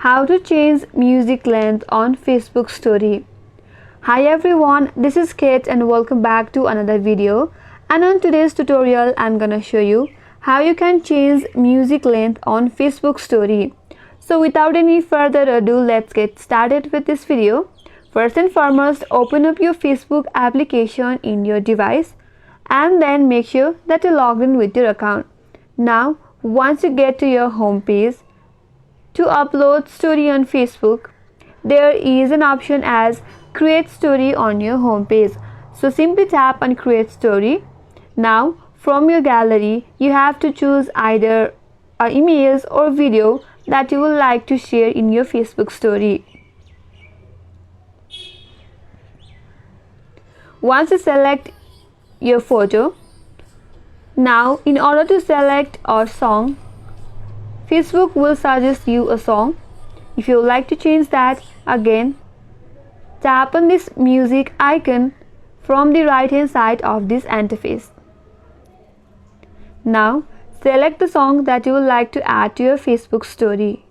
How to change music length on Facebook story. Hi everyone, this is Kate and welcome back to another video. And on today's tutorial, I'm gonna show you how you can change music length on Facebook story. So without any further ado, let's get started with this video. First and foremost, open up your Facebook application in your device and then make sure that you're logged in with your account. Now, once you get to your home page, to upload story on Facebook, there is an option as create story on your home page. So simply tap on create story. Now from your gallery, you have to choose either an image or video that you would like to share in your Facebook story. Once you select your photo, now in order to select a song, Facebook will suggest you a song. If you would like to change that, again tap on this music icon from the right hand side of this interface. Now select the song that you would like to add to your Facebook story.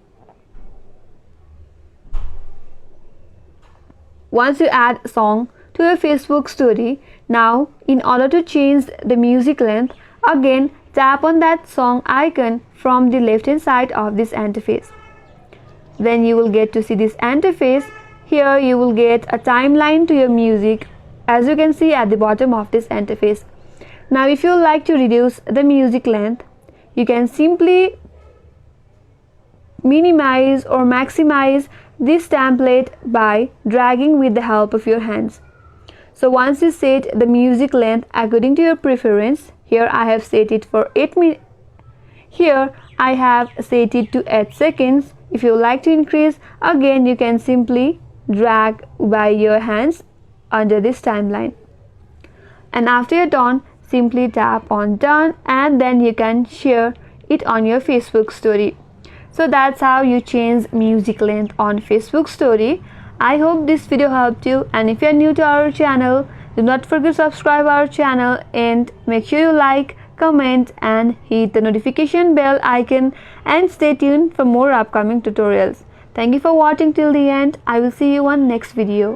Once you add a song to your Facebook story, now in order to change the music length, again tap on that song icon from the left hand side of this interface. Then you will get to see this interface. Here you will get a timeline to your music, as you can see at the bottom of this interface. Now if you would like to reduce the music length, you can simply minimize or maximize this template by dragging with the help of your hands. So once you set the music length according to your preference, here I have set it for 8 minutes. Here I have set it to 8 seconds. If you like to increase, again you can simply drag by your hands under this timeline. And after you're done, simply tap on done and then you can share it on your Facebook story. So that's how you change music length on Facebook story. I hope this video helped you, and if you are new to our channel, do not forget to subscribe our channel and make sure you like, comment and hit the notification bell icon and stay tuned for more upcoming tutorials. Thank you for watching till the end. I will see you on next video.